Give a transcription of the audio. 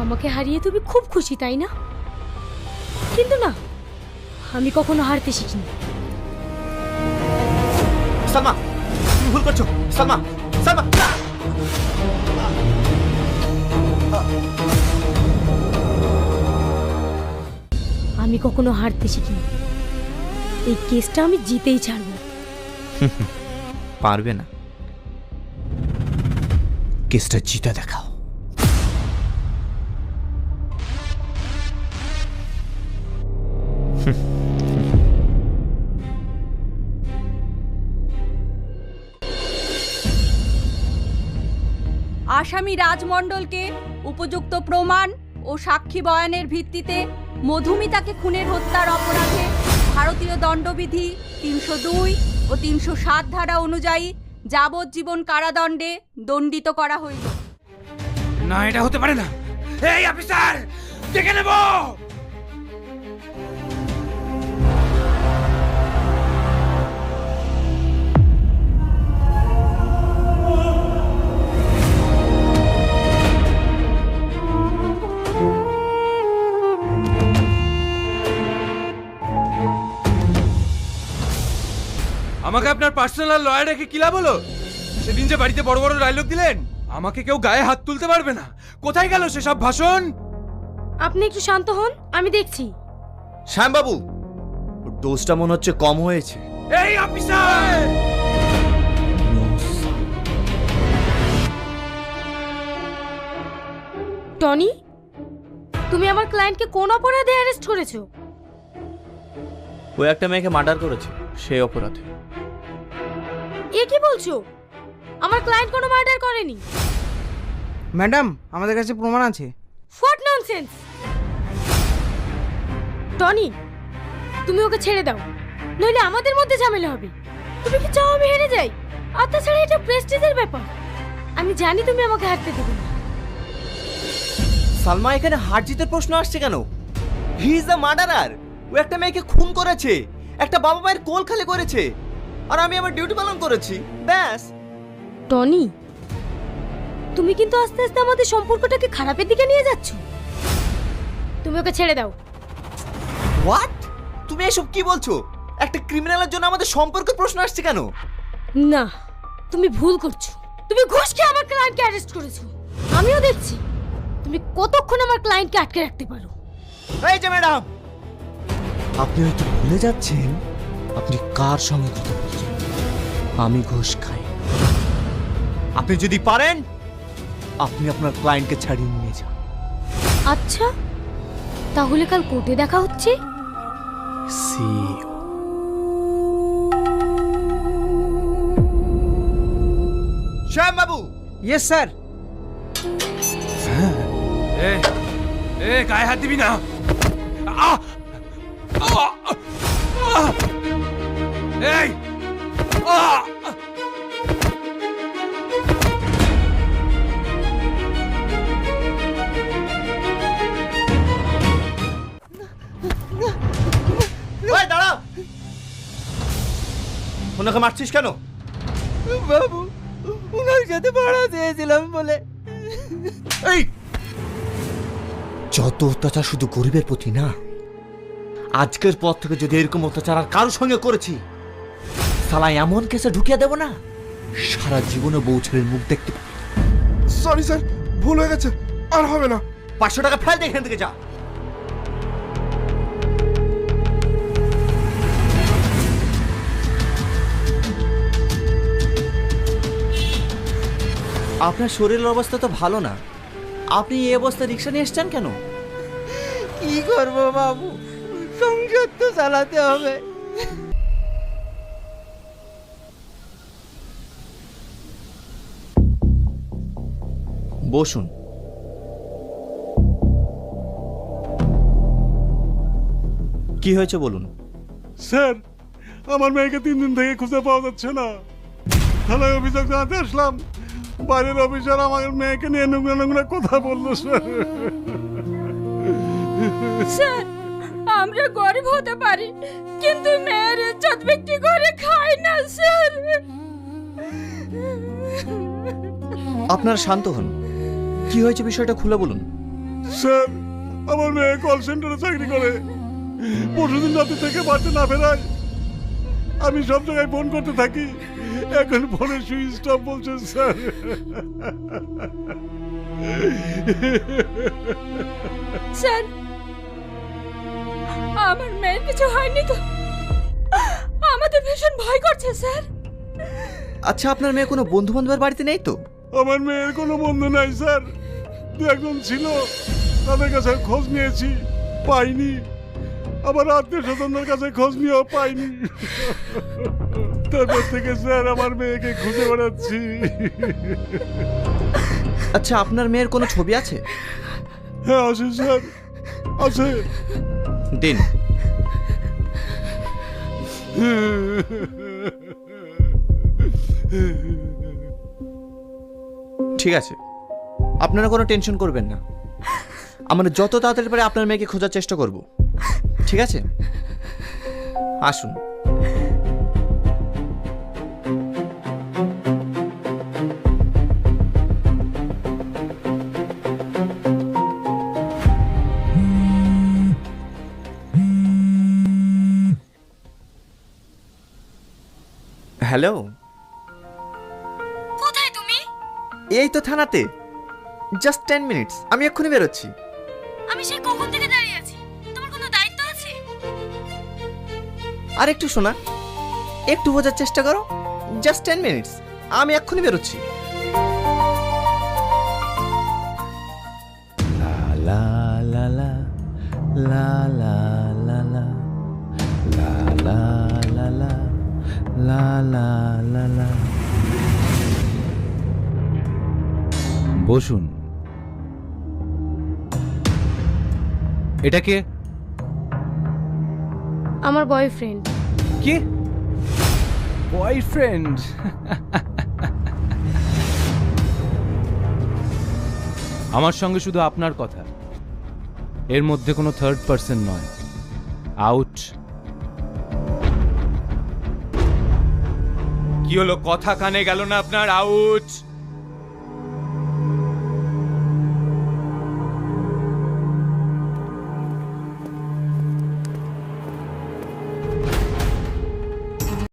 আমাকে হারিয়ে তুমি খুব খুশি, তাই না? কিন্তু না, আমি কখনো হারতে শিখিনি। সালমা, তুমি ভুল করছো। সালমা, সালমা, আমি কখনো হারতে শিখিনি। এই কেসটা আমি জিতেই ছাড়বো। পারবে না। কেসটা জিতে দেখাও। আসামি রাজমণ্ডলকে উপযুক্ত প্রমাণ ও সাক্ষী বয়ানের ভিত্তিতে মধুমিতাকে খুনের হত্যার অপরাধে ভারতীয় দণ্ডবিধি ৩০২ ও ৩০৭ ধারা অনুযায়ী যাবজ্জীবন কারাদণ্ডে দণ্ডিত করা হইল। না, এটা হতে পারে না। এই অফিসার, দেখে নেব। আমাকে আপনার পার্সোনাল লয়ার রেখে কি লাভ হলো? সেদিন যে বাড়িতে বড় বড় ডায়লগ দিলেন, আমাকে কেউ গায়ে হাত তুলতে পারবে না। কোথায় গেল সেসব ভাষণ? আপনি একটু শান্ত হন, আমি দেখছি। শ্যামবাবু, ওর ডোজটা মনে হচ্ছে কম হয়েছে। এই অফিসার! টনি, তুমি আমার ক্লায়েন্টকে কোন অপরাধে অ্যারেস্ট করেছো? ও একটা মেয়েকে মার্ডার করেছে, সেই অপরাধে। এ কি বলছো? আমার ক্লায়েন্ট কোনো মার্ডার করেনি। ম্যাডাম, আমাদের কাছে প্রমাণ আছে। What nonsense! টনি, তুমি ওকে ছেড়ে দাও, নইলে আমাদের মধ্যে ঝামেলা হবে। তুমি কি চাও আমি হেরে যাই? আর তাছাড়া এটা প্রেস্টিজের ব্যাপার। আমি জানি তুমি আমাকে হারতে দেবে না। সালমা, এখানে হার জিতের প্রশ্ন আসছে কেন? He is the murderer. ও একটা মেয়েকে খুন করেছে, একটা বাবা মায়ের কোল খালি করেছে, আর আমি আমার ডিউটি পালন করেছি, ব্যাস। টনি, তুমি কিন্তু আস্তে আস্তে আমাদের সম্পর্কটাকে খারাপের দিকে নিয়ে যাচ্ছ। তুমি ওকে ছেড়ে দাও। হোয়াট? তুমি এসব কি বলছো? একটা ক্রিমিনালের জন্য আমাদের সম্পর্কের প্রশ্ন আসছে কেন? না, তুমি ভুল করছো। তুমি ঘুষ খেয়ে আমার ক্লায়েন্টকে অ্যারেস্ট করেছো। আমিও দেখছি তুমি কতক্ষণ আমার ক্লায়েন্টকে আটকে রাখতে পারো। এই যে ম্যাডাম, আপনি হয়তো ভুলে যাচ্ছেন আপনি কার সঙ্গে কথা বলছেন। আমি ঘুষ খাই। আপনি যদি পারেন, আপনি আপনার ক্লায়েন্টকে ছাড়িয়ে নিয়ে যান। আচ্ছা, তাহলে কাল কোর্টে দেখা হচ্ছে। সি শ্যাম বাবু। Yes sir. এ গায়ে হাত দিবি না। আহ! আহ! আহ! এই! আহ! ওই দাঁড়া, ওনাকে মারছিস কেন? বাবু, ওনার সাথে ভাড়া চেয়েছিলাম বলে। এই যত অত্যাচার শুধু গরিবের প্রতি না, আজকের পর থেকে যদি এরকম অত্যাচার আর কারোর সঙ্গে করেছি, সালা এমন কেসে ঢুকিয়ে দেব না, সারা জীবনে বউ ছেলের মুখ দেখতে পাবি। সরি স্যার, ভুল হয়ে গেছে, আর হবে না। 500 টাকা ফেল দে এখান থেকে, যা। আপনার শরীরের অবস্থা তো ভালো না, আপনি এই অবস্থায় রিক্সা নিয়ে এসছেন কেন? কি করবো বাবু, সংসার তো চালাতে হবে। বসুন। কি হয়েছে বলুন। স্যার, আমার মেয়েকে 3 দিন থেকে খুঁজে পাওয়া যাচ্ছে না। থানায় অভিযোগ জানাতে আসলাম, বাইরের অফিসার আমার মেয়েকে নিয়ে নোংরা নোংরা কথা বললো স্যার। স্যার, আমরা গরিব হতে পারি, কিন্তু মেয়ের ইজ্জত বিক্রি করে খাই না স্যার। আপনারা শান্ত হন। কি হয়েছে বিষয়টা খুলে বলুন। স্যার আমার মেয়ে কল সেন্টারে চাকরি করে, পরশুদিন রাতে থেকে বাড়িতে না ফেরায় আমি সব জায়গায় ফোন করতে থাকি, এখন ফোনের সুইচ অফ বলছে স্যার। স্যার, আমার মেয়ের কিছু হয়নি তো? আমাদের ভীষণ ভয় করছে স্যার। আচ্ছা আপনার মেয়ে কোনো বন্ধু বান্ধবের বাড়িতে নেই তো? আমার মেয়ের কোনো বন্ধু নাই স্যার, দু একজন ছিল, তাদের কাছে খোঁজ নিয়েছি, পাইনি। আবার আত্মীয় স্বজনদের কাছে খোঁজ নিয়েও পাইনি। তারপর থেকে স্যার আমার মেয়েকে খুঁজে বেড়াচ্ছি। আচ্ছা আপনার মেয়ের কোনো ছবি আছে? হ্যাঁ আছে স্যার, আছে। দিন। ঠিক আছে, আপনারা কোনো টেনশন করবেন না, আমরা যত তাড়াতাড়ি পারে আপনার মেয়েকে খোঁজার চেষ্টা করব, ঠিক আছে? আসুন। হ্যালো, কোথায় তুমি? এই তো থানাতে, জাস্ট 10 মিনিটস, আমি এক্ষুনি বেরোচ্ছি। আমি সেই কখন থেকে দাঁড়িয়ে আছি, তোমার কোনো দায়িত্ব আছে? আর একটু শোনা, একটু বোঝার চেষ্টা করো, জাস্ট 10 মিনিটস, আমি এক্ষুনি বেরোচ্ছি। লা লা লা লা লা লা লা লা লা লা লা লা লা লা লা। বসুন। এটা কে? আমার বয়ফ্রেন্ড। কে? বয়ফ্রেন্ড? আমার সঙ্গে শুধু আপনার কথা, এর মধ্যে কোনো থার্ড পার্সন নয়। আউট। কি হলো, কথা কানে গেল না আপনার? আউট।